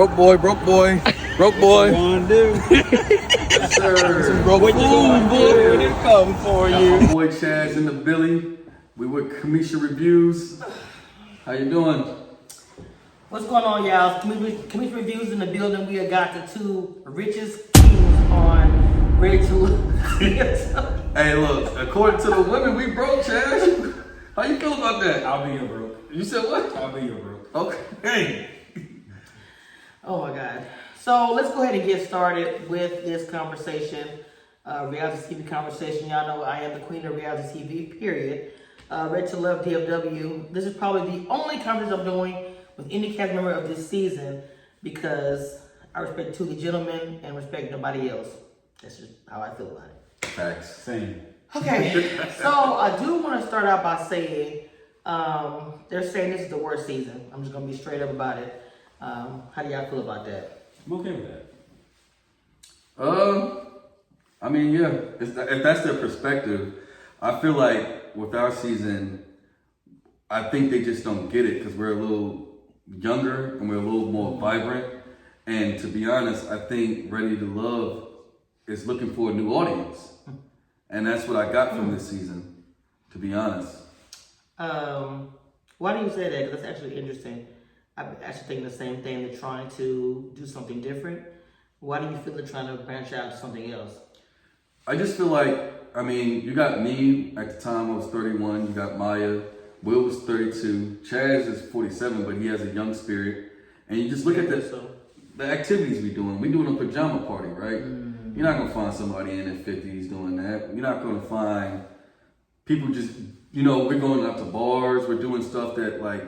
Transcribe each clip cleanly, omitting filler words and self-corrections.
Broke boy, broke boy, broke boy. What do? Yes, sir. Some broke What you food, boy? What it come for you? My boy Chaz in the Billy. We with Kamisha Reviews. How you doing? What's going on, y'all? Commission Reviews in the building. We have got the two richest kings on ready to Hey, look. According to the women, we broke, Chaz. How you feel about that? I'll be your broke. You said what? I'll be your broke. Okay. Hey. Oh my God. So let's go ahead and get started with this conversation. Reality TV conversation. Y'all know I am the queen of reality TV, period. Ready to Love DFW. This is probably the only conversation I'm doing with any cast member of this season because I respect two the gentlemen and respect nobody else. That's just how I feel about it. Facts. Same. Okay, so I do want to start out by saying they're saying this is the worst season. I'm just going to be straight up about it. How do y'all feel about that? I'm okay with that. I mean, yeah. If that's their perspective, I feel like with our season, I think they just don't get it because we're a little younger and we're a little more vibrant. And to be honest, I think Ready to Love is looking for a new audience. And that's what I got from this season, to be honest. Why do you say that? 'Cause that's actually interesting. I'm actually thinking the same thing. They're trying to do something different. Why do you feel they're trying to branch out to something else? I just feel like, I mean, you got me at the time, I was 31. You got Maya. Will was 32. Chaz is 47, but he has a young spirit. And you just look at the activities we're doing. We're doing a pajama party, right? You're not going to find somebody in their 50s doing that. You're not going to find people just, we're going out to bars. We're doing stuff that, like,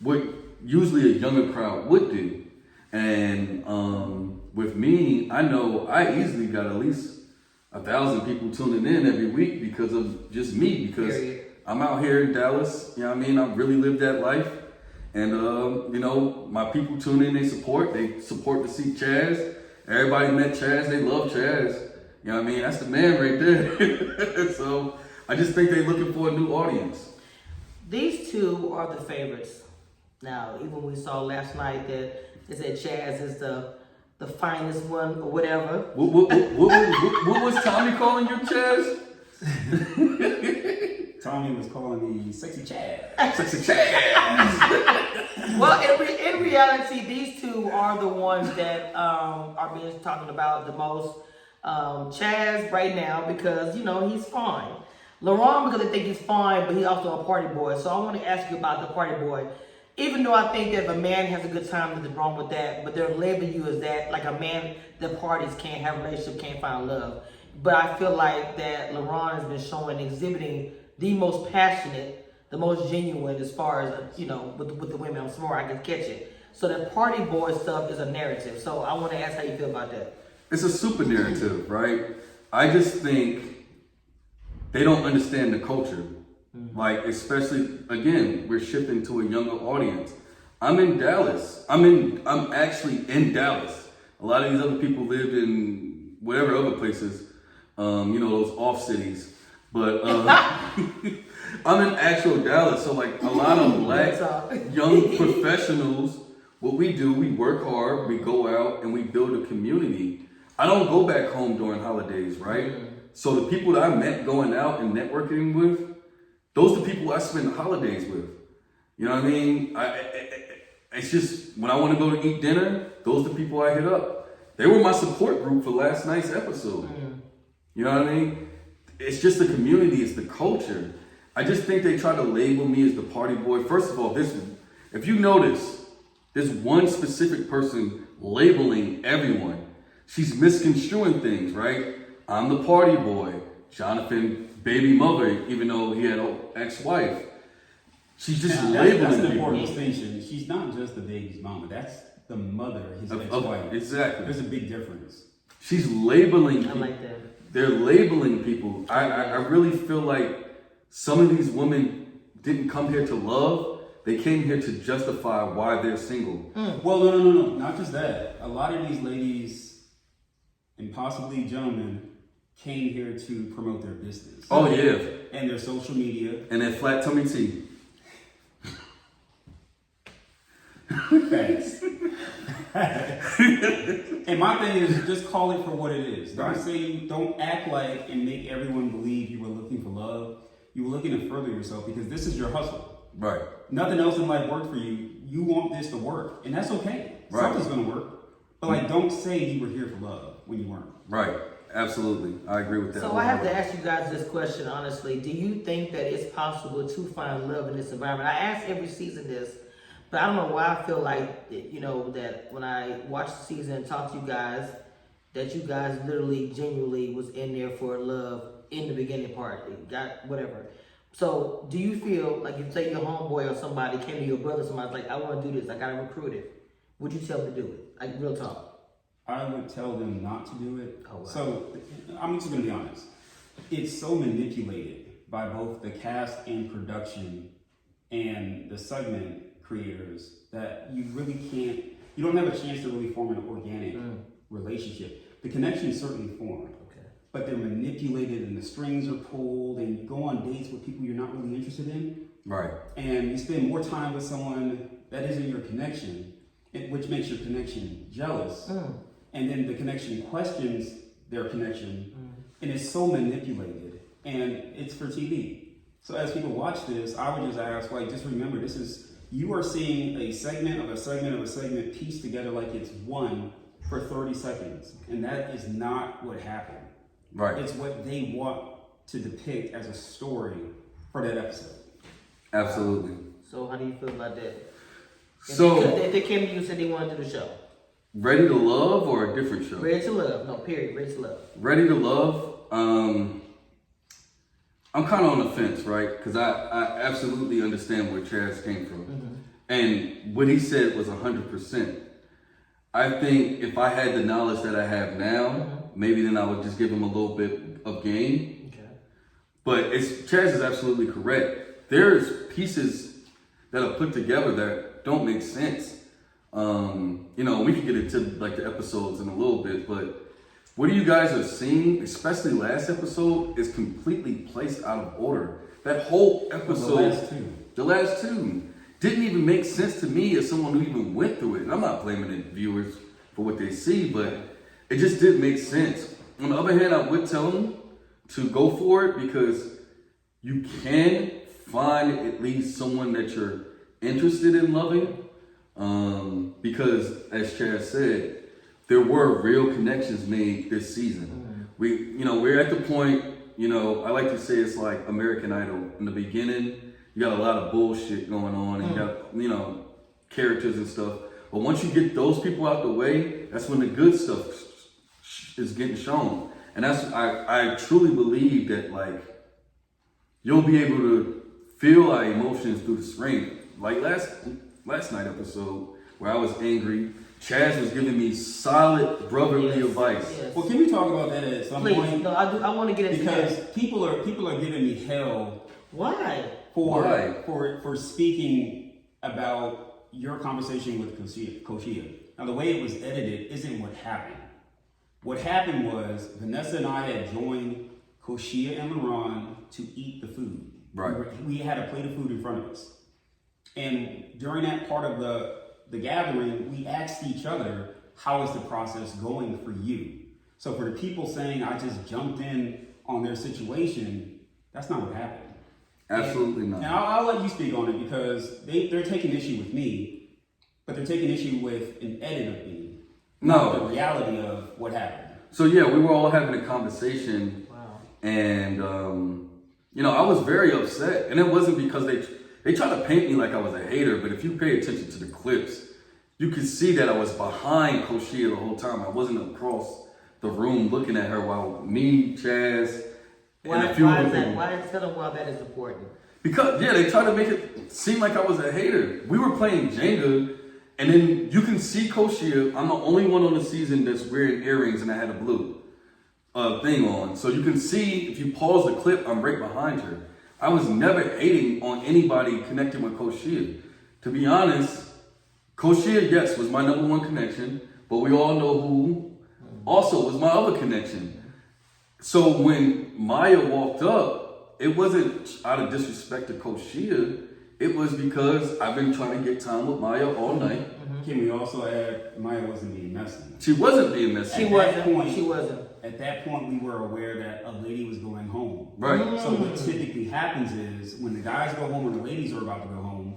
what usually a younger crowd would do. And with me, I know I easily got at least 1,000 people tuning in every week because of just me. Because I'm out here in Dallas, you know what I mean? I really lived that life. And, my people tune in, they support to see Chaz. Everybody met Chaz, they love Chaz. You know what I mean? That's the man right there. So I just think they're looking for a new audience. These two are the favorites. Now, even we saw last night that they said Chaz is the finest one or whatever. What was Tommy calling you, Chaz? Tommy was calling me Sexy Chad. Sexy Chaz. Well, in reality, these two are the ones that are being talking about the most. Chaz right now because, he's fine. Laron because they think he's fine, but he's also a party boy. So I want to ask you about the party boy. Even though I think that if a man has a good time, nothing wrong with that, but they're labeling you as that, like a man that parties can't have a relationship, can't find love. But I feel like that Laron has been exhibiting the most passionate, the most genuine as far as, with the women. I'm smart, I can catch it. So the party boy stuff is a narrative. So I want to ask how you feel about that. It's a super narrative, right? I just think they don't understand the culture. Like, especially, again, we're shifting to a younger audience. I'm in Dallas. I'm actually in Dallas. A lot of these other people lived in whatever other places, those off cities. But I'm in actual Dallas. So, like, a lot of black young professionals, what we do, we work hard, we go out, and we build a community. I don't go back home during holidays, right? So the people that I met going out and networking with, those are the people I spend the holidays with. You know what I mean? It's just, when I want to go to eat dinner, those are the people I hit up. They were my support group for last night's episode. You know what I mean? It's just the community, it's the culture. I just think they try to label me as the party boy. First of all, if you notice, there's one specific person labeling everyone. She's misconstruing things, right? I'm the party boy. Jonathan, baby mother, even though he had an ex-wife. She's just labeling That's an people. important distinction. She's not just the baby's mama. That's the mother, his ex-wife. Exactly. There's a big difference. She's labeling people. I like that. They're labeling people. I really feel like some of these women didn't come here to love. They came here to justify why they're single. Well, no. Not just that. A lot of these ladies, and possibly gentlemen, came here to promote their business. Oh, yeah. And their social media. And their flat tummy tea. Thanks. And my thing is, just call it for what it is. Don't act like and make everyone believe you were looking for love. You were looking to further yourself because this is your hustle. Right. Nothing else in life worked for you. You want this to work, and that's okay. Right. Something's gonna work. But like, don't say you were here for love when you weren't. Right. Absolutely. I agree with that. So I have to ask you guys this question honestly. Do you think that it's possible to find love in this environment? I ask every season this, but I don't know why I feel like, that when I watch the season and talk to you guys, that you guys literally, genuinely was in there for love in the beginning part. It got whatever. So do you feel like if say your homeboy or somebody came to your brother, somebody's like, I want to do this, I got to recruit it. Would you tell them to do it? Like real talk. I would tell them not to do it. Oh, wow. So I'm just gonna be honest. It's so manipulated by both the cast and production and the segment creators that you really can't, you don't have a chance to really form an organic relationship. The connection certainly formed, but they're manipulated and the strings are pulled and you go on dates with people you're not really interested in. Right. And you spend more time with someone that isn't your connection, which makes your connection jealous. And then the connection questions their connection, and it's so manipulated, and it's for TV. So as people watch this, I would just ask, like, just remember, you are seeing a segment of a segment of a segment pieced together like it's one for 30 seconds, and that is not what happened. Right. It's what they want to depict as a story for that episode. Absolutely. So how do you feel about that? If they came to you and said they wanted to do the show. Ready to Love or a different show? Ready to Love. No, period. Ready to Love. Ready to Love. I'm kind of on the fence, right? Because I absolutely understand where Chaz came from. And what he said was 100%. I think if I had the knowledge that I have now, maybe then I would just give him a little bit of game. Okay. But Chaz is absolutely correct. There's pieces that are put together that don't make sense. We could get into like the episodes in a little bit, but what you guys are seeing, especially last episode, is completely placed out of order. That whole episode, the last two, didn't even make sense to me as someone who even went through it. And I'm not blaming the viewers for what they see, but it just didn't make sense. On the other hand, I would tell them to go for it because you can find at least someone that you're interested in loving. Because as Chaz said, there were real connections made this season. We're at the point, I like to say it's like American Idol. In the beginning, you got a lot of bullshit going on and you got, characters and stuff. But once you get those people out the way, that's when the good stuff is getting shown. And I truly believe that like, you'll be able to feel our emotions through the screen. Like last night episode where I was angry, Chaz was giving me solid brotherly advice. Yes. Well, can we talk about that at some point? No, I want to get into because that. people are giving me hell. Why? For speaking about your conversation with Koshia. Now, the way it was edited isn't what happened. What happened was Vanessa and I had joined Koshia and Laron to eat the food. Right. We had a plate of food in front of us. And during that part of the gathering, we asked each other, how is the process going for you? So for the people saying I just jumped in on their situation, that's not what happened. Absolutely not. And I'll let you speak on it because they're taking issue with me, but they're taking issue with an edit of me. No. Not the reality of what happened. So yeah, we were all having a conversation. Wow. And, I was very upset. And it wasn't because they tried to paint me like I was a hater, but if you pay attention to the clips, you could see that I was behind Koshia the whole time. I wasn't across the room looking at her while me, Chaz, and a few other people. Tell them why that is important. Because, they tried to make it seem like I was a hater. We were playing Jenga, and then you can see Koshia. I'm the only one on the season that's wearing earrings, and I had a blue thing on. So you can see, if you pause the clip, I'm right behind her. I was never hating on anybody connected with Koshia. To be honest, Koshia, yes, was my number one connection, but we all know who also was my other connection. So when Maya walked up, it wasn't out of disrespect to Koshia. It was because I've been trying to get time with Maya all night. Can we also add, Maya wasn't being messy. She wasn't being messy. She wasn't. At that point, we were aware that a lady was going home. Right. So what typically happens is when the guys go home and the ladies are about to go home,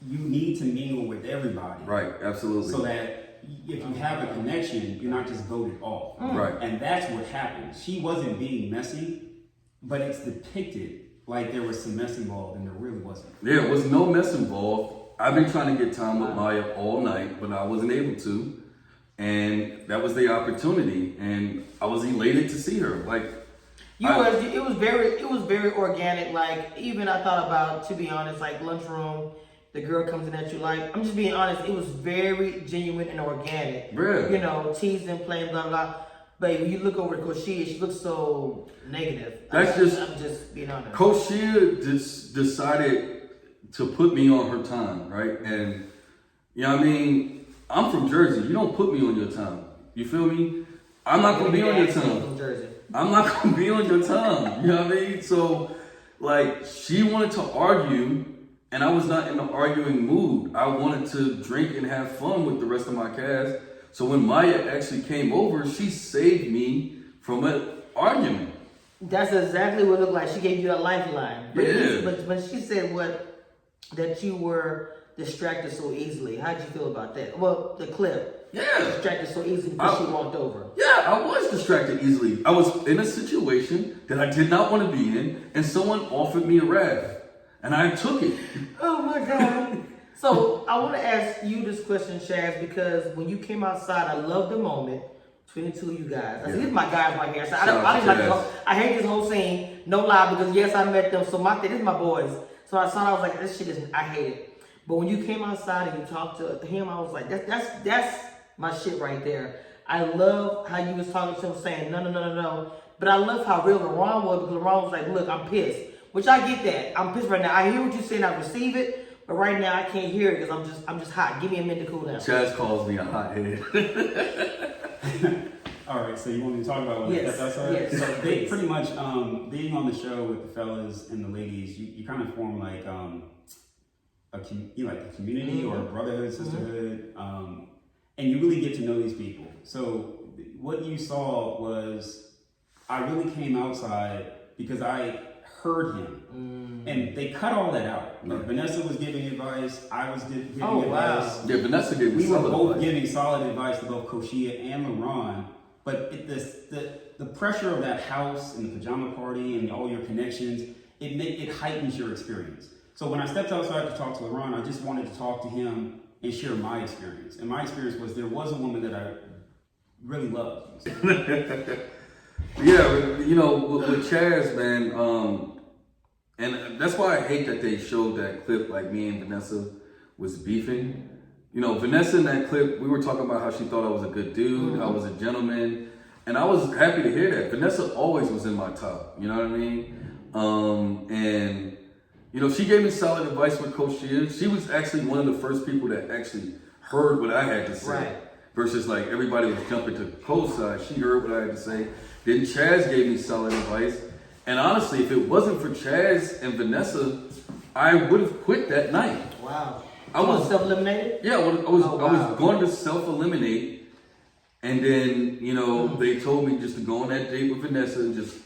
you need to mingle with everybody. Right, absolutely. So that if you have a connection, you're not just voted off. Right. And that's what happened. She wasn't being messy, but it's depicted like there was some mess involved, and there really wasn't. There was no mess involved. I've been trying to get time with Maya all night, but I wasn't able to. And that was the opportunity. And I was elated to see her. Like, it was very organic. Like, even I thought about, to be honest, like lunchroom, the girl comes in at you, like, I'm just being honest, it was very genuine and organic. Really? You know, teasing, playing, blah, blah. But when you look over at Coach Shea, she looks so negative. I'm just being honest. Coach Shea just decided to put me on her time, right? And, you know what I mean? I'm from Jersey. You don't put me on your time. You feel me? I'm not going to be on your time. From Jersey. I'm not going to be on your time. You know what I mean? So, like, she wanted to argue, and I was not in the arguing mood. I wanted to drink and have fun with the rest of my cast. So when Maya actually came over, she saved me from an argument. That's exactly what it looked like. She gave you a lifeline. Yeah. But she said that you were distracted so easily. How'd you feel about that? Well, the clip. Yeah. Distracted so easily because she walked over. Yeah, I was distracted easily. I was in a situation that I did not want to be in, and someone offered me a rap, and I took it. Oh my God. So I want to ask you this question, Chaz, because when you came outside, I love the moment between the two of you guys. I said, these are my guys right here. So I didn't like I hate this whole scene, no lie, because yes, I met them. So this is my boys. So I saw, I was like, this shit is, I hate it. But when you came outside and you talked to him, I was like, that's my shit right there. I love how you was talking to him saying, no. But I love how real Laron was, because Laron was like, look, I'm pissed. Which I get that. I'm pissed right now. I hear what you're saying, I receive it. But right now I can't hear it because I'm just hot. Give me a minute to cool down. Chaz calls me a hothead. All right, so you want me to talk about what yes. outside? Yes. So they pretty much being on the show with the fellas and the ladies, you kind of form like a community or a brotherhood, sisterhood, and you really get to know these people. So what you saw was I really came outside because I heard him, and they cut all that out. Like Vanessa was giving advice, I was giving advice. Wow. Yeah, Vanessa gave me We were both advice. giving solid advice to both Koshia and Laron, but the pressure of that house and the pajama party and all your connections, it heightens your experience. So when I stepped outside to talk to Laron, I just wanted to talk to him and share my experience. And my experience was there was a woman that I really loved. Yeah, you know, with Chaz, man, and that's why I hate that they showed that clip like me and Vanessa was beefing. You know, Vanessa in that clip, we were talking about how she thought I was a good dude, I was a gentleman, and I was happy to hear that. Vanessa always was in my top, you know what I mean? And, you know, she gave me solid advice with Coach Shea. She was actually one of the first people that actually heard what I had to say. Right. Versus like everybody was jumping to Coach's side. She heard what I had to say. Then Chaz gave me solid advice. And honestly, if it wasn't for Chaz and Vanessa, I would have quit that night. Wow. I was self-eliminated? Yeah, I was going to self-eliminate. And then, you know, they told me just to go on that date with Vanessa and just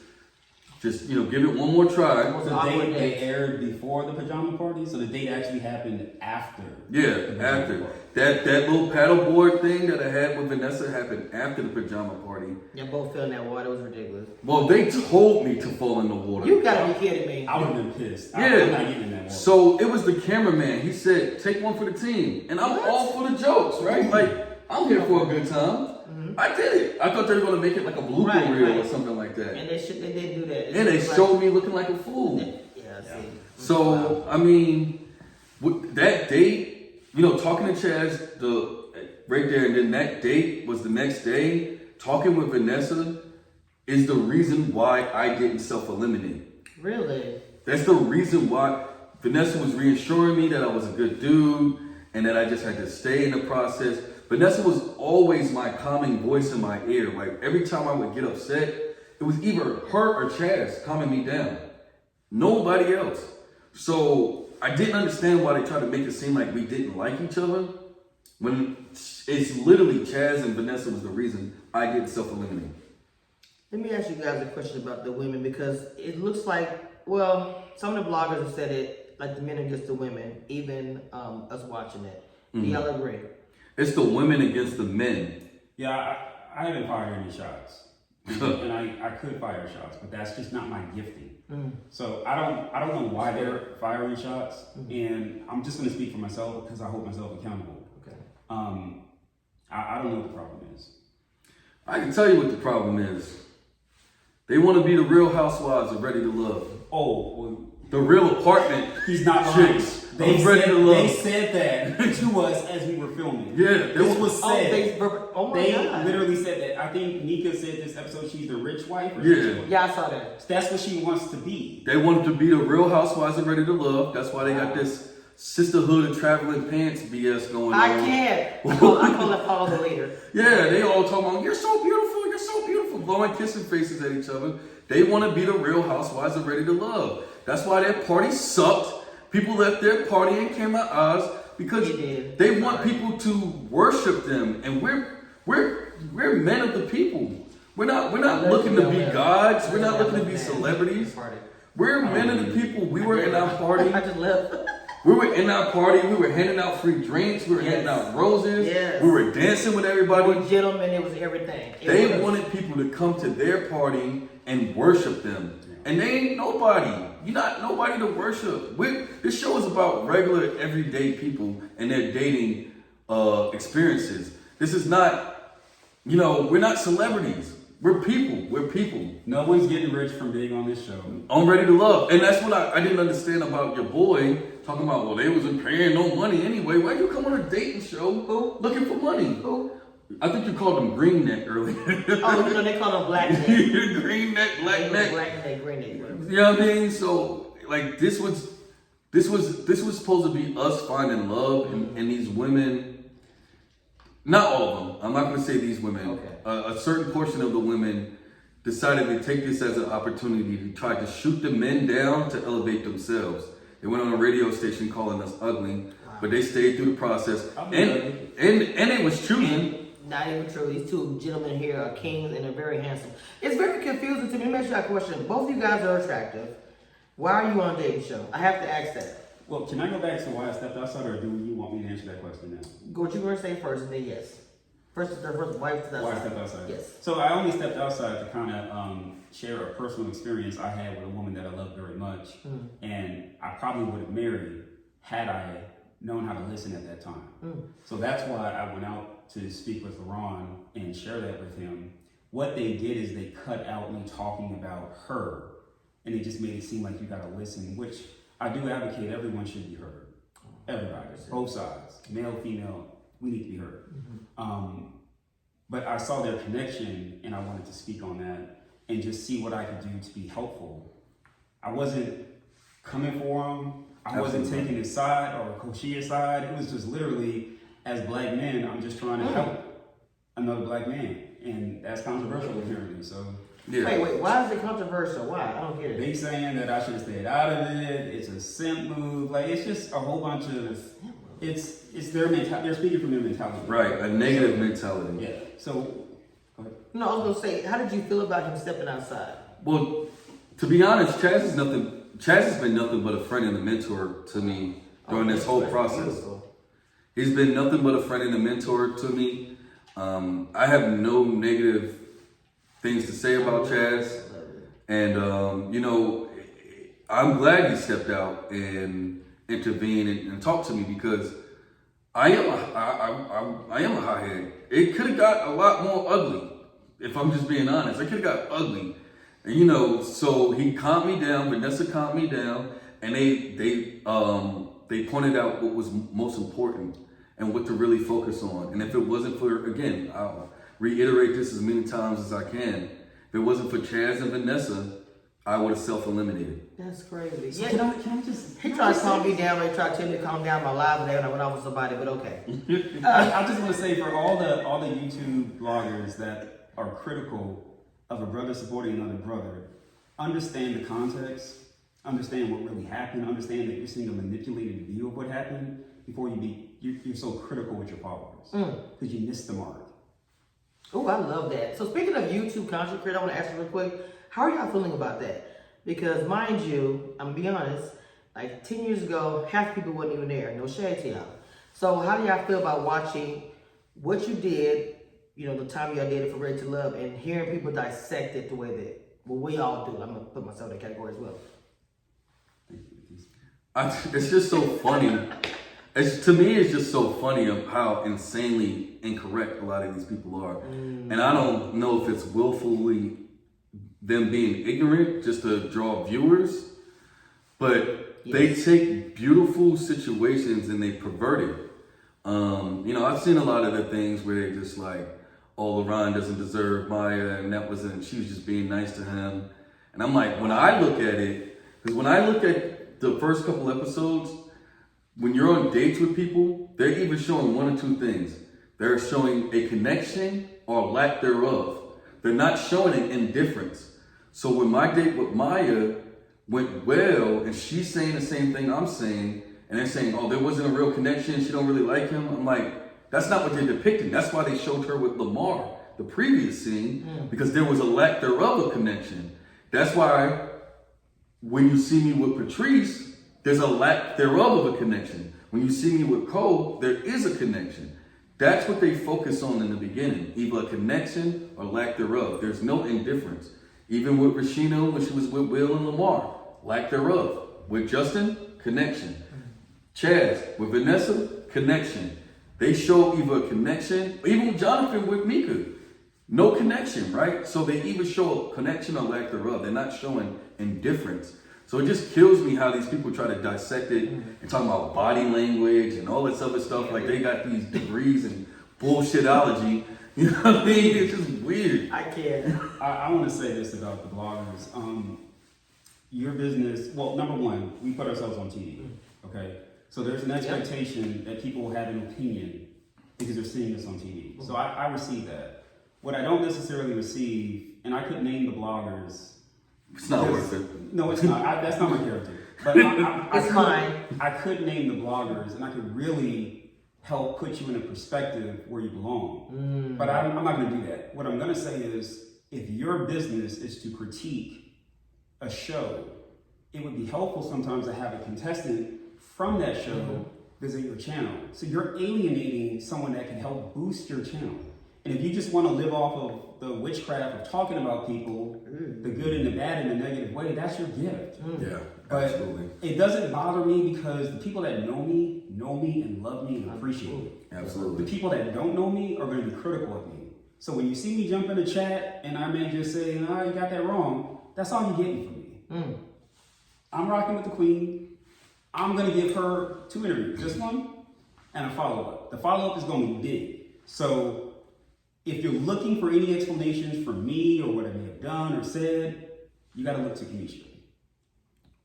you know, give it one more try. The date they aired before the pajama party, so the date actually happened after. Yeah, after. That little paddleboard thing that I had with Vanessa happened after the pajama party. Y'all both fell in that water. It was ridiculous. Well, they told me to fall in the water. You gotta be kidding me. I would have been pissed. Yeah. I'm not getting in that water. So it was the cameraman. He said, take one for the team. And I'm all for the jokes, right? Like, I'm here for a good time. I did it. I thought they were going to make it like a blooper reel or something like that. And they did do that. And they showed me looking like a fool. Yeah, I see. So, I mean, with that date, you know, talking to Chaz right there, and then that date was the next day, talking with Vanessa is the reason why I didn't self-eliminate. Really? That's the reason why Vanessa was reassuring me that I was a good dude and that I just had to stay in the process. Vanessa was always my calming voice in my ear. Like every time I would get upset, it was either her or Chaz calming me down. Nobody else. So I didn't understand why they tried to make it seem like we didn't like each other, when it's literally Chaz and Vanessa was the reason I didn't self-eliminate. Let me ask you guys a question about the women, because it looks like, well, some of the bloggers have said it, like the men against the women, even us watching it. Do y'all agree? It's the women against the men. Yeah, I haven't fired any shots. And I could fire shots, but that's just not my gifting. So I don't know why they're firing shots, and I'm just going to speak for myself because I hold myself accountable. Okay. I don't know what the problem is. I can tell you what the problem is. They want to be the Real Housewives of Ready to Love. Oh, well, The Real Apartment. he's not lying. Chicks of Ready to Love. They said that to us as we were filming. Yeah, this was said. They Literally said that. I think Nika said this episode she's the rich wife. Or Yeah. Yeah, I saw that. That's what she wants to be. They wanted to be the Real Housewives of Ready to Love. That's why they got this sisterhood of traveling pants BS going on. I can't. I call it follow the leader. Yeah, they all talking about, you're so beautiful, blowing kissing faces at each other. They want to be the Real Housewives of Ready to Love. That's why their party sucked. People left their party and came out ours because they want people to worship them, and we're men of the people. We're not looking to be gods. We're not looking to be celebrities. We're men of the people. We were in our party. I just left. We were in our party. We were handing out free drinks. We were handing out roses. Yes. We were dancing with everybody. We were gentlemen. It was everything. They wanted people to come to their party and worship them. And they ain't nobody. You're not nobody to worship. This show is about regular, everyday people and their dating experiences. This is not, we're not celebrities. We're people. We're people. No one's getting rich from being on this show. I'm Ready to Love. And that's what I didn't understand about your boy talking about, well, they wasn't paying no money anyway. Why you come on a dating show looking for money? Who? I think you called them green neck earlier. Oh, they call them black neck. Green neck, black neck. Black neck, green neck. Whatever. You know what I mean? So like this was supposed to be us finding love, and these women, not all of them. I'm not going to say these women. Okay. A certain portion of the women decided to take this as an opportunity to try to shoot the men down to elevate themselves. They went on a radio station calling us ugly, but they stayed through the process, and it was choosing. Not even true. These two gentlemen here are kings and they're very handsome. It's very confusing to me. Let me ask you a question. Both of you guys are attractive. Why are you on a dating show? I have to ask that. Well, can I go back to why I stepped outside, or do you want me to answer that question now? Go what you were going to say first, and then yes. First, why you stepped outside? Why I stepped outside? Yes. So I only stepped outside to kind of share a personal experience I had with a woman that I love very much, and I probably would have married had I known how to listen at that time. So that's why I went out to speak with Laron and share that with him. What they did is they cut out me talking about her, and they just made it seem like you gotta listen, which I do advocate everyone should be heard. Everybody, both sides, male, female, we need to be heard. But I saw their connection and I wanted to speak on that and just see what I could do to be helpful. I wasn't coming for them. I wasn't taking his side or Koshia's side. It was just literally, as black men, I'm just trying to help another black man. And that's controversial apparently, so. Yeah. Wait, why is it controversial? Why? I don't get it. They saying that I should have stayed out of it. It's a simp move. Like, it's just a whole bunch of, it's their mentality. They're speaking from their mentality. Right, a negative mentality. Yeah, so, go ahead. No, I was gonna say, how did you feel about him stepping outside? Well, to be honest, Chaz has been nothing but a friend and a mentor to me during this whole process. Beautiful. He's been nothing but a friend and a mentor to me. I have no negative things to say about Chaz. And, I'm glad he stepped out and intervened and talked to me, because I am a hothead. It could have got a lot more ugly, if I'm just being honest. It could have got ugly. And, so he calmed me down, Vanessa calmed me down, and they pointed out what was most important and what to really focus on. And if it wasn't for, again, I'll reiterate this as many times as I can, if it wasn't for Chaz and Vanessa, I would have self-eliminated. That's crazy. So Yeah, can I just... he tried to calm me down, he tried to tell me to calm down my live there when I was somebody, but okay. I just want to say, for all the YouTube bloggers that are critical of a brother supporting another brother, understand the context understand what really happened, understand that you're seeing a manipulated view of what happened before you're so critical with your followers because you missed the mark. Oh, I love that. So speaking of YouTube content creator, I want to ask you real quick, how are y'all feeling about that? Because mind you, I'm gonna be honest, like 10 years ago, half the people wasn't even there. No shade to y'all. So how do y'all feel about watching what you did, the time y'all did it for Ready to Love, and hearing people dissect it the way that, well, we all do. I'm gonna put myself in that category as well. It's just so funny. To me, it's just so funny of how insanely incorrect a lot of these people are. And I don't know if it's willfully them being ignorant just to draw viewers, but they take beautiful situations and they pervert it. I've seen a lot of the things where they just like, oh, Laron doesn't deserve Maya, and she was just being nice to him. And I'm like, when I look at it, because when I look at the first couple episodes, when you're on dates with people, they're either showing one or two things. They're showing a connection or lack thereof. They're not showing an indifference. So when my date with Maya went well, and she's saying the same thing I'm saying, and they're saying, oh, there wasn't a real connection, she don't really like him, I'm like, that's not what they're depicting. That's why they showed her with Lamar, the previous scene, because there was a lack thereof of connection. That's why when you see me with Patrice, there's a lack thereof of a connection. When you see me with Cole, there is a connection. That's what they focus on in the beginning, either a connection or lack thereof. There's no indifference. Even with Rashina, when she was with Will and Lamar, lack thereof. With Justin, connection. Chaz, with Vanessa, connection. They show either a connection, or even with Jonathan with Mika, no connection, right? So they either show a connection or lack thereof. They're not showing indifference. So it just kills me how these people try to dissect it and talk about body language and all this other stuff. Like they got these degrees in bullshitology. You know what I mean? It's just weird. I can't. I want to say this about the bloggers. Your business, well, number one, we put ourselves on TV, okay? So there's an expectation that people will have an opinion because they're seeing this on TV. So I receive that. What I don't necessarily receive, and I could name the bloggers. It's not worth it. No, it's not. That's not my character. But It's mine. I could name the bloggers, and I could really help put you in a perspective where you belong. But I'm not going to do that. What I'm going to say is, if your business is to critique a show, it would be helpful sometimes to have a contestant from that show visit your channel. So you're alienating someone that can help boost your channel. And if you just want to live off of the witchcraft of talking about people, the good and the bad in a negative way, that's your gift. Yeah, but absolutely. It doesn't bother me because the people that know me and love me and appreciate me. Absolutely. The people that don't know me are going to be critical of me. So when you see me jump in the chat and I may just say, "Oh, you got that wrong," that's all you're getting from me. I'm rocking with the queen. I'm going to give her 2 interviews, this one and a follow-up. The follow-up is going to be big. So if you're looking for any explanations from me or what I may have done or said, you got to look to Kamisha.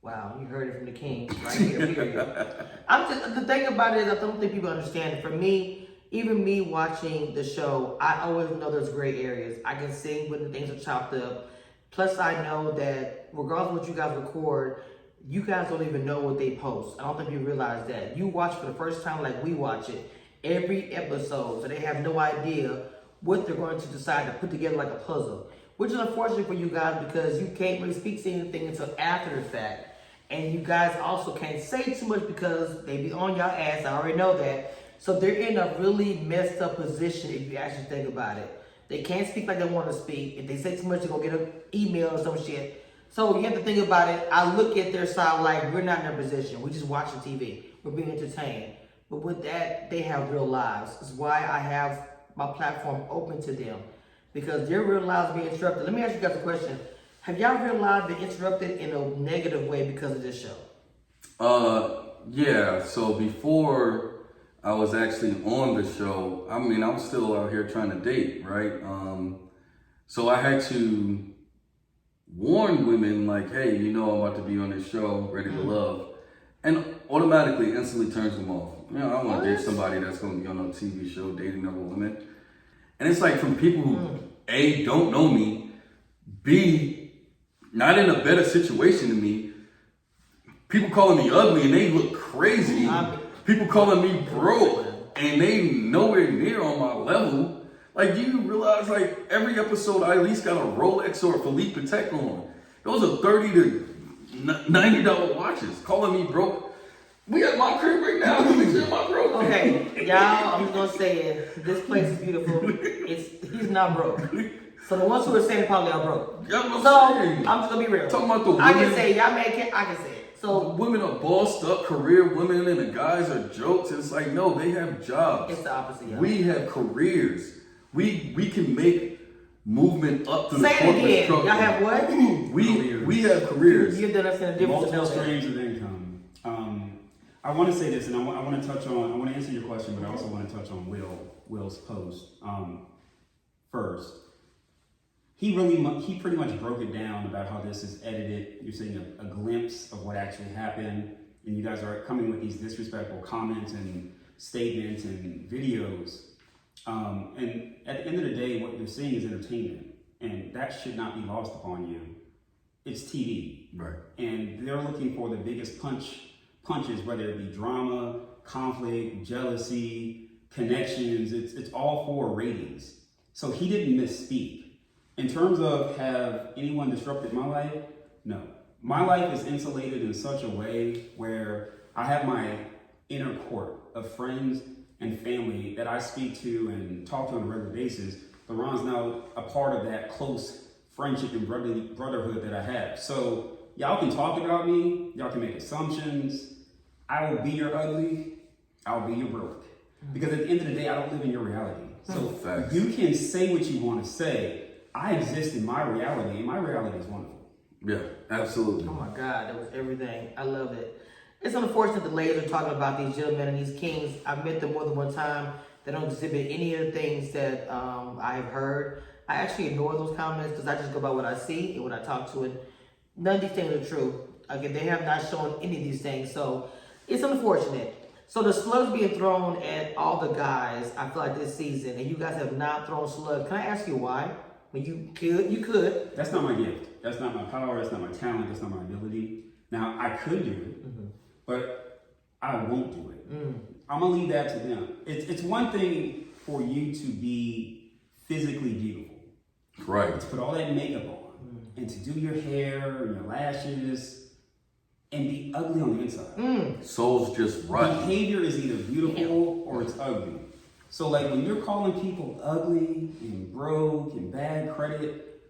Wow, you heard it from the king right here. Period. The thing about it is, I don't think people understand it. For me, even me watching the show, I always know there's gray areas. I can see when the things are chopped up. Plus, I know that regardless of what you guys record, you guys don't even know what they post. I don't think you realize that. You watch for the first time like we watch it, every episode, so they have no idea what they're going to decide to put together like a puzzle. Which is unfortunate for you guys because you can't really speak to anything until after the fact. And you guys also can't say too much because they be on your ass, I already know that. So they're in a really messed up position if you actually think about it. They can't speak like they want to speak. If they say too much, they're going to get an email or some shit. So you have to think about it. I look at their side like we're not in their position. We're just watching TV. We're being entertained. But with that, they have real lives. That's why I have my platform open to them. Because their real lives being interrupted. Let me ask you guys a question. Have y'all real lives been interrupted in a negative way because of this show? Yeah. So before I was actually on the show, I mean, I'm still out here trying to date, right? So I had to warn women like, hey, I'm about to be on this show, Ready to Love, and automatically, instantly turns them off. I don't want to date somebody that's going to be on a TV show dating other women. And it's like from people who, A, don't know me, B, not in a better situation than me, People calling me ugly and they look crazy. People calling me broke and they nowhere near on my level. Like, do you realize, like, every episode I at least got a Rolex or a Philippe Patek on. Those are $30 to $90 watches. Calling me broke. We at my crib right now. He's my broke. Okay, y'all, I'm just gonna say it. This place is beautiful. He's not broke. So the ones who are saying probably are broke. Yeah, I'm so saying. I'm just gonna be real. Talking about the women. I can say y'all make it. I can say it. So women are bossed up career women and the guys are jokes. It's like, no, they have jobs. It's the opposite. Y'all. We have careers. We can make movement up to the say corporate it again. structure. Y'all have what? We have careers. You've done us in a difference. Multiple streams of income. I want to say this, and I want to touch on. I want to answer your question, but I also want to touch on Will's post first. He pretty much broke it down about how this is edited. You're seeing a glimpse of what actually happened, and you guys are coming with these disrespectful comments and statements and videos. And at the end of the day, what you're seeing is entertainment, and that should not be lost upon you. It's TV, Right. and they're looking for the biggest punches, whether it be drama, conflict, jealousy, connections. It's all for ratings. So he didn't misspeak. In terms of have anyone disrupted my life? No. My life is insulated in such a way where I have my inner court of friends and family that I speak to and talk to on a regular basis. Laron's now a part of that close friendship and brotherhood that I have. So y'all can talk about me, y'all can make assumptions. I will be your ugly, I'll be your broke. Because at the end of the day, I don't live in your reality. So Facts. you can say what you want to say. I exist in my reality, and my reality is wonderful. Yeah, absolutely. Oh my God, that was everything. I love it. It's unfortunate the ladies are talking about these gentlemen and these kings. I've met them more than one time. They don't exhibit any of the things that I have heard. I actually ignore those comments because I just go by what I see and what I talk to. And none of these things are true. Again, they have not shown any of these things. So it's unfortunate. So the slugs being thrown at all the guys, I feel like this season, and you guys have not thrown slugs. Can I ask you why? When you could. That's not my gift. That's not my power. That's not my talent. That's not my ability. Now, I could do it, but I won't do it. I'm going to leave that to them. It's one thing for you to be physically beautiful. Right. To put all that makeup on and to do your hair and your lashes and be ugly on the inside. Soul's just rotten. Behavior is either beautiful or it's ugly. So like when you're calling people ugly and broke and bad credit,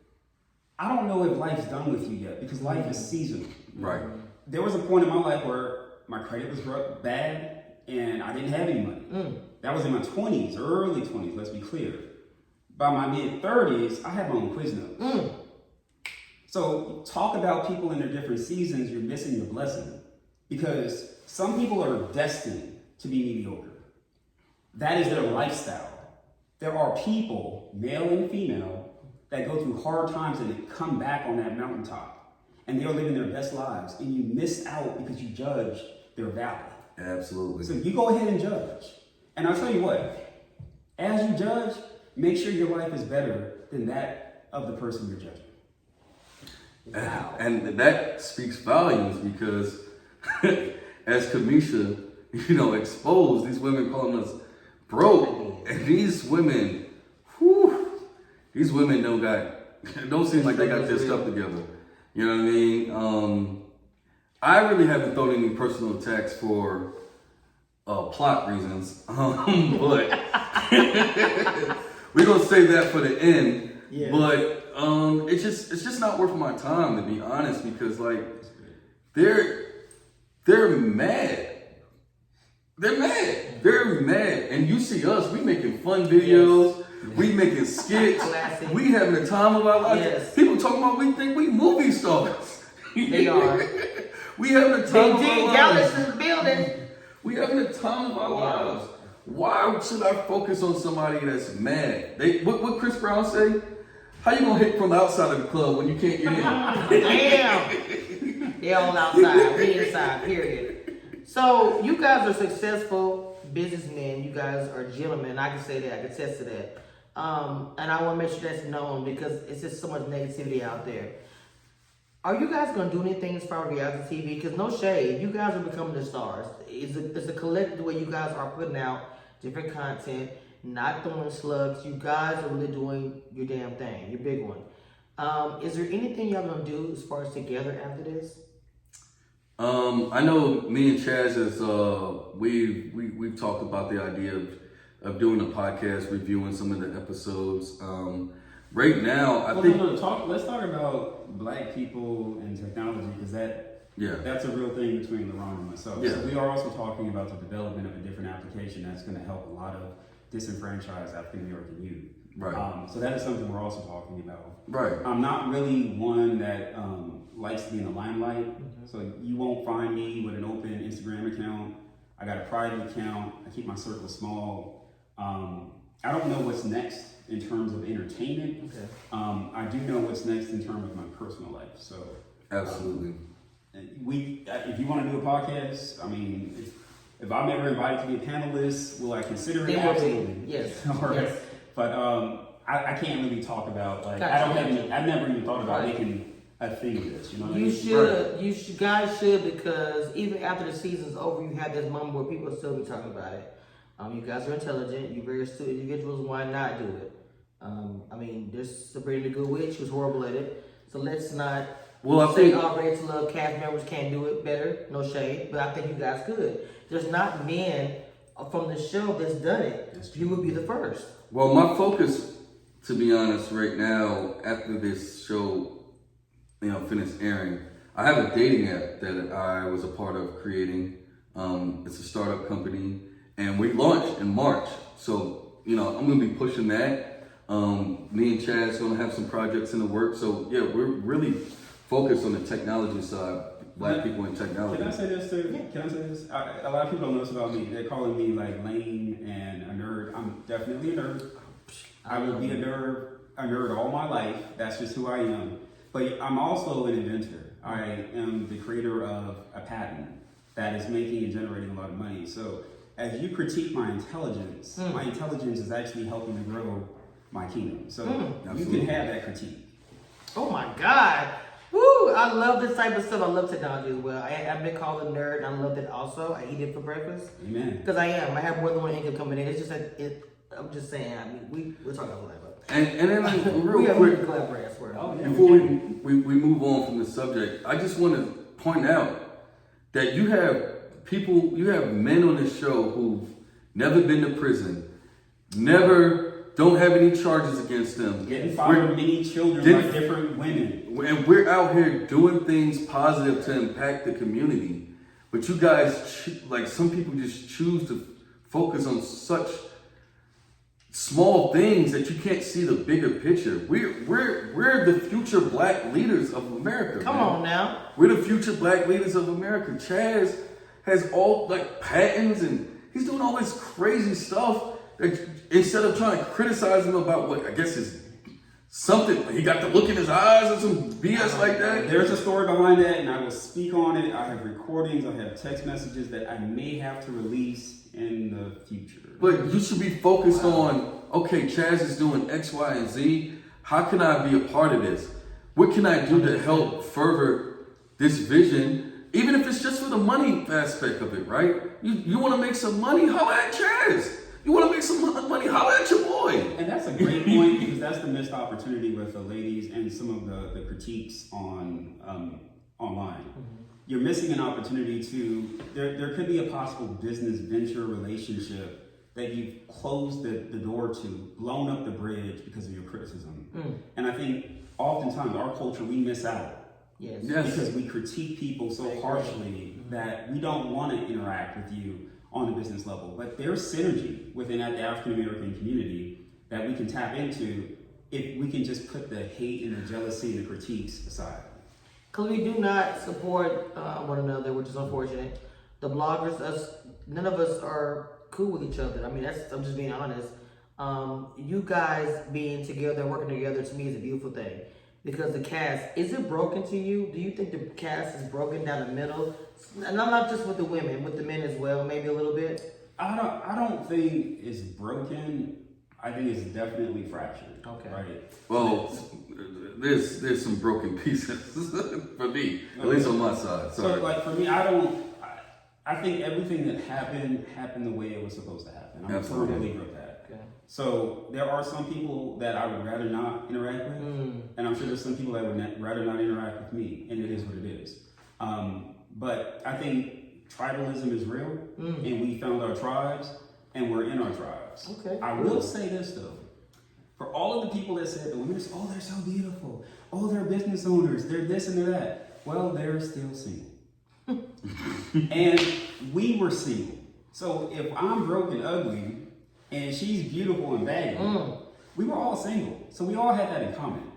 I don't know if life's done with you yet because life is seasonal. Right. There was a point in my life where my credit was bad and I didn't have any money. That was in my 20s, early 20s, let's be clear. By my mid-30s, I had my own quiz notes. So talk about people in their different seasons, you're missing your blessing. Because some people are destined to be mediocre. That is their lifestyle. There are people, male and female, that go through hard times and they come back on that mountaintop. And they're living their best lives. And you miss out because you judge their valley. Absolutely. So you go ahead and judge. And I'll tell you what, as you judge, make sure your life is better than that of the person you're judging. Wow. And that speaks volumes because as Kamisha, exposed, these women calling us broke. And these women don't seem like they got their stuff together. You know what I mean? I really haven't thrown any personal attacks for plot reasons, but we're gonna save that for the end. Yeah. But it's just not worth my time, to be honest, because like they're mad. They're mad. And you see us, we making fun videos, we making skits, Classic. we having the time of our life. Yes. People talking about we think we movie stars. They are. We having the time Big of D our Dallas lives. in the building. We having the time of our lives. Why should I focus on somebody that's mad? What Chris Brown say? How you gonna hit from the outside of the club when you can't get in? Damn. They're all outside. We inside, period. So you guys are successful businessmen. You guys are gentlemen. I can say that. I can attest to that. And I want to make sure that's known because it's just so much negativity out there. Are you guys gonna do anything as far as reality TV? Because no shade, you guys are becoming the stars. It's a collective way you guys are putting out different content, not throwing slugs. You guys are really doing your damn thing, your big one. Is there anything y'all gonna do as far as together after this? I know me and Chaz is we've talked about the idea of doing a podcast, reviewing some of the episodes. Right now, I think. Let's talk about Black people and technology, because that's a real thing between Laron and myself. Yeah. So we are also talking about the development of a different application that's going to help a lot of disenfranchised African American youth. Right. So that is something we're also talking about. Right. I'm not really one that likes to be in the limelight. Mm-hmm. So you won't find me with an open Instagram account. I got a private account. I keep my circle small. I don't know what's next in terms of entertainment. Okay. I do know what's next in terms of my personal life. So Absolutely. If you want to do a podcast, I mean, if I'm ever invited to be a panelist, will I consider it? Absolutely. Yes. Yes. But I can't really talk about like I've never even thought about making a thing of this. You know what I mean? You guys should, because even after the season's over, you have this moment where people still be talking about it. You guys are intelligent. You're very astute individuals. Why not do it? I mean, there's Sabrina the Good Witch who's horrible at it. So let's not say all Ready to Love cast members can't do it better. No shade, but I think you guys could. There's not men from the show that's done it. You would be the first. Well, my focus, to be honest, right now, after this show, finished airing, I have a dating app that I was a part of creating. It's a startup company, and we launched in March. So, I'm going to be pushing that. Me and Chaz going to have some projects in the works. So, yeah, we're really focused on the technology side. Black people in technology. Can I say this too? Can I say this? A lot of people don't know this about me. They're calling me like lame and a nerd. I'm definitely a nerd. I will be a nerd all my life. That's just who I am. But I'm also an inventor. I am the creator of a patent that is making and generating a lot of money. So as you critique my intelligence is actually helping to grow my kingdom. So you can have that critique. Oh my God. Woo! I love this type of stuff. I love technology as well. I've been called a nerd, and I love it also. I eat it for breakfast. Amen. Because I am. I have more than one income coming in. It's just that I'm just saying. I mean, we're talking about that. And then real we quick, collaborate, I swear. Before we move on from the subject, I just want to point out that you have men on this show who've never been to prison, don't have any charges against them. Getting fathered many children by different women. And we're out here doing things positive to impact the community. But you guys, some people just choose to focus on such small things that you can't see the bigger picture. We're the future Black leaders of America. Come on now. We're the future Black leaders of America. Chaz has all patents, and he's doing all this crazy stuff. Instead of trying to criticize him about what I guess is something, he got the look in his eyes or some BS like that. There's a story behind that, and I will speak on it. I have recordings, I have text messages that I may have to release in the future. But you should be focused on, okay, Chaz is doing X, Y, and Z. How can I be a part of this? What can I do to help further this vision? Even if it's just for the money aspect of it, right? You want to make some money? Holla at Chaz. You want to make some money? Holla at your boy. And that's a great point, because that's the missed opportunity with the ladies and some of the critiques on online. Mm-hmm. You're missing an opportunity there could be a possible business venture relationship that you've closed the door to, blown up the bridge because of your criticism. And I think oftentimes our culture, we miss out. Yes. Because we critique people so harshly that we don't want to interact with you on a business level. But there's synergy within the African American community that we can tap into if we can just put the hate and the jealousy and the critiques aside. Because we do not support one another, which is unfortunate. The bloggers, none of us are cool with each other. I mean, I'm just being honest. You guys being together, working together, to me is a beautiful thing. Because the cast, is it broken to you? Do you think the cast is broken down the middle? And I'm not just with the women, with the men as well, maybe a little bit. I don't think it's broken. I think it's definitely fractured. Okay. Right. Well, there's some broken pieces for me, at least on my side. Sorry. So, like for me, I think everything that happened the way it was supposed to happen. I'm a firm believer of that. Okay. So there are some people that I would rather not interact with, and I'm sure there's some people that would rather not interact with me, and it is what it is. But I think tribalism is real, and we found our tribes, and we're in our tribes. Okay. I will say this though. For all of the people that said the women, oh, they're so beautiful. Oh, they're business owners. They're this and they're that. Well, they're still single. And we were single. So if I'm broke and ugly and she's beautiful and baggy, we were all single. So we all had that in common.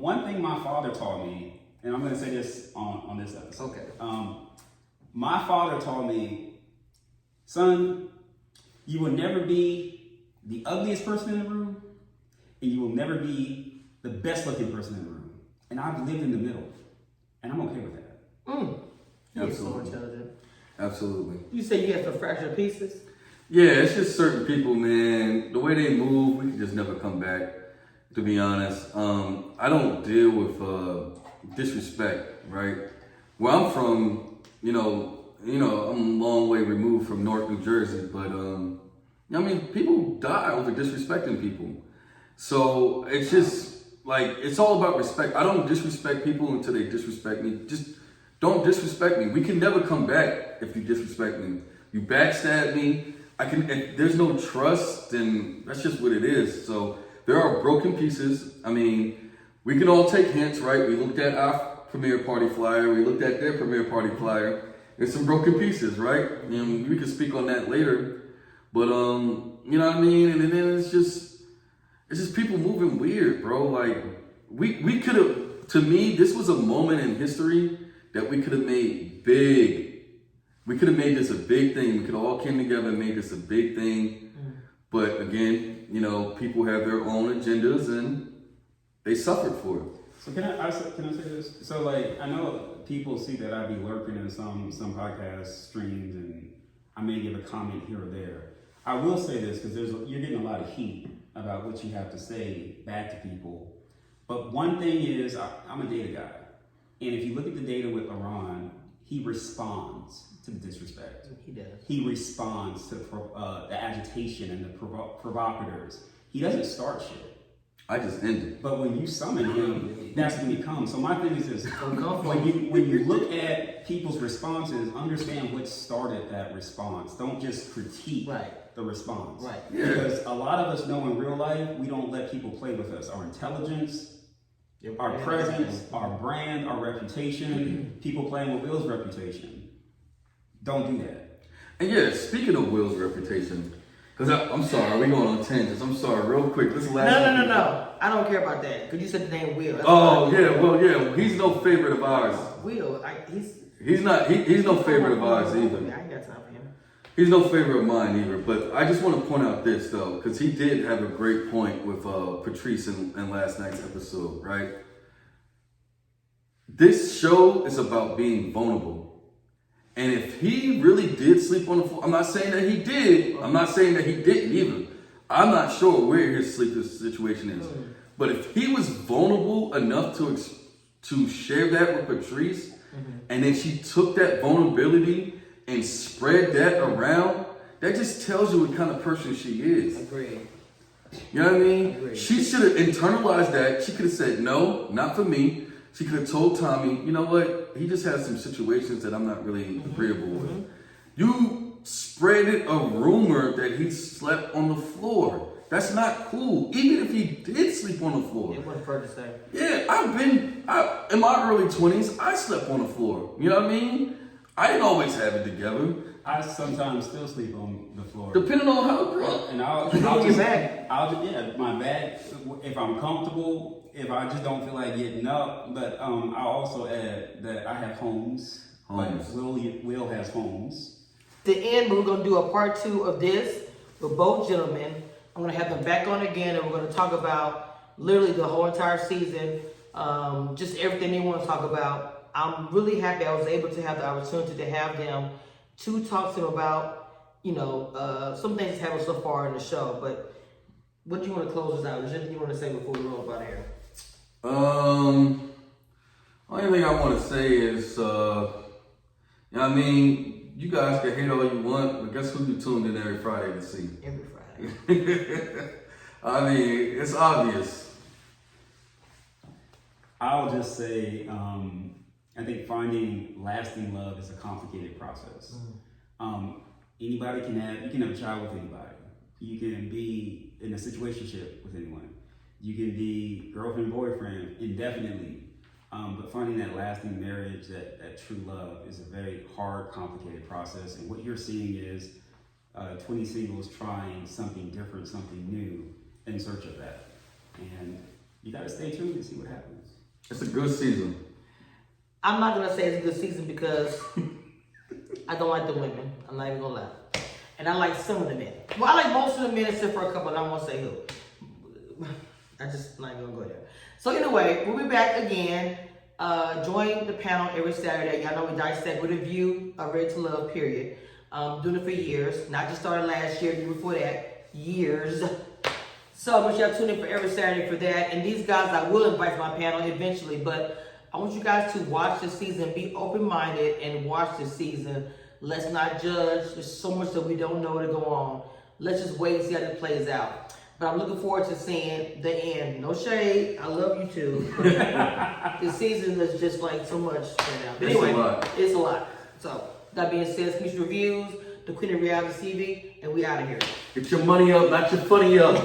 One thing my father taught me, and I'm going to say this on this episode. Okay. My father taught me, son, you will never be the ugliest person in the room, and you will never be the best looking person in the room. And I've lived in the middle, and I'm okay with that. Absolutely. So intelligent. Absolutely. You say you have some fractured pieces? Yeah, it's just certain people, man. The way they move, we can just never come back. To be honest, I don't deal with disrespect, right? Where I'm from, you know, I'm a long way removed from North New Jersey, but I mean, people die over disrespecting people. So it's just like, it's all about respect. I don't disrespect people until they disrespect me. Just don't disrespect me. We can never come back if you disrespect me. You backstab me. If there's no trust, then that's just what it is. So there are broken pieces. I mean, we can all take hints, right? We looked at our premiere party flyer. We looked at their premiere party flyer. There's some broken pieces, right? And we can speak on that later. But you know what I mean? And then it's just people moving weird, bro. Like we could have. To me, this was a moment in history that we could have made big. We could have made this a big thing. We could have all came together and made this a big thing. But again, you know, people have their own agendas and they suffered for it. So can I say this? So like, I know people see that I be lurking in some podcast streams, and I may give a comment here or there. I will say this because you're getting a lot of heat about what you have to say back to people. But one thing is, I'm a data guy, and if you look at the data with Laron, he responds to the disrespect. He does. He responds to the agitation and the provocateurs. He doesn't start shit. I just ended. But when you summon him, that's when he comes. So my thing is this: when you look at people's responses, understand what started that response. Don't just critique the response. Right. Yeah. Because a lot of us know in real life, we don't let people play with us. Our intelligence, our presence, our brand, our reputation, people playing with Will's reputation. Don't do that. And yeah, speaking of Will's reputation, because I'm sorry, we going on tangents. I'm sorry, real quick. This is the last. No. I don't care about that because you said the name Will. Yeah. He's no favorite of ours. Will, He's no favorite of ours either. I ain't got time for him. He's no favorite of mine either. But I just want to point out this though, because he did have a great point with Patrice in last night's episode, right? This show is about being vulnerable. And if he really did sleep on the floor, I'm not saying that he did. I'm not saying that he didn't either. I'm not sure where his sleep situation is. But if he was vulnerable enough to share that with Patrice, and then she took that vulnerability and spread that around, that just tells you what kind of person she is. Agreed. You know what I mean? Agreed. She should have internalized that. She could have said, no, not for me. She could have told Tommy, you know what? He just has some situations that I'm not really agreeable with. You spreaded a rumor that he slept on the floor. That's not cool. Even if he did sleep on the floor. It wasn't fair to say. Yeah, in my early 20s, I slept on the floor. You know what I mean? I didn't always have it together. I sometimes still sleep on the floor. Depending on how drunk. And I'll my bag, if I'm comfortable, if I just don't feel like getting up. But I'll also add that I have homes. Like Will has homes. The end, we're going to do a part 2 of this with both gentlemen. I'm going to have them back on again, and we're going to talk about literally the whole entire season, just everything they want to talk about. I'm really happy I was able to have the opportunity to have them to talk to them about, some things that's happened so far in the show. But what do you want to close us out? Is there anything you want to say before we roll up out of here? Only thing I want to say is, I mean, you guys can hate all you want, but guess who you tuned in every Friday to see? Every Friday. I mean, it's obvious. I'll just say, I think finding lasting love is a complicated process. Anybody you can have a child with anybody. You can be in a situationship with anyone. You can be girlfriend, boyfriend indefinitely. But finding that lasting marriage, that true love is a very hard, complicated process. And what you're seeing is 20 singles trying something different, something new in search of that. And you gotta stay tuned to see what happens. It's a good season. I'm not gonna say it's a good season because I don't like the women. I'm not even gonna lie. And I like some of the men. Well, I like most of the men except for a couple, and I won't say who. I just not even gonna go there. So anyway, we'll be back again. Join the panel every Saturday. Y'all know we dissect with a view of Ready to Love, period. Doing it for years. Not just started last year, the year before that. Years. So make sure y'all tune in for every Saturday for that. And these guys I will invite to my panel eventually, but I want you guys to watch this season, be open-minded and watch this season. Let's not judge. There's so much that we don't know to go on. Let's just wait and see how it plays out. But I'm looking forward to seeing the end. No shade. I love you too. This season is just like so much right now. But anyway, it's a lot. So that being said, Smeech Reviews, the Queen of Reality TV, and we out of here. Get your money up, not your funny up.